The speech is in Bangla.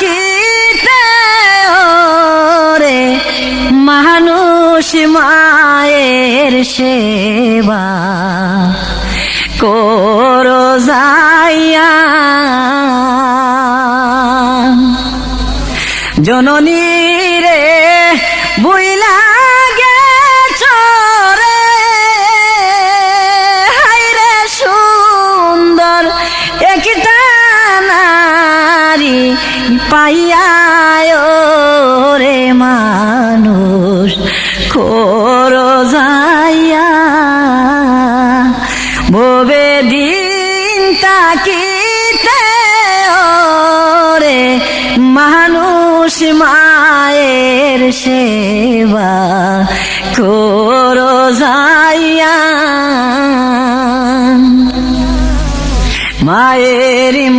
থাকিতে ওরে মানুষ মায়ের সেবা করো যাইয়া জননী রে বুইলা গেছো রে হায়রে সুন্দর একটা নারী পাইয়া রে মানুষ করো যাইয়া ভবে দিন তাকিতে ওরে মানুষ মায়ের সেবা করো যাইয়া মায়ের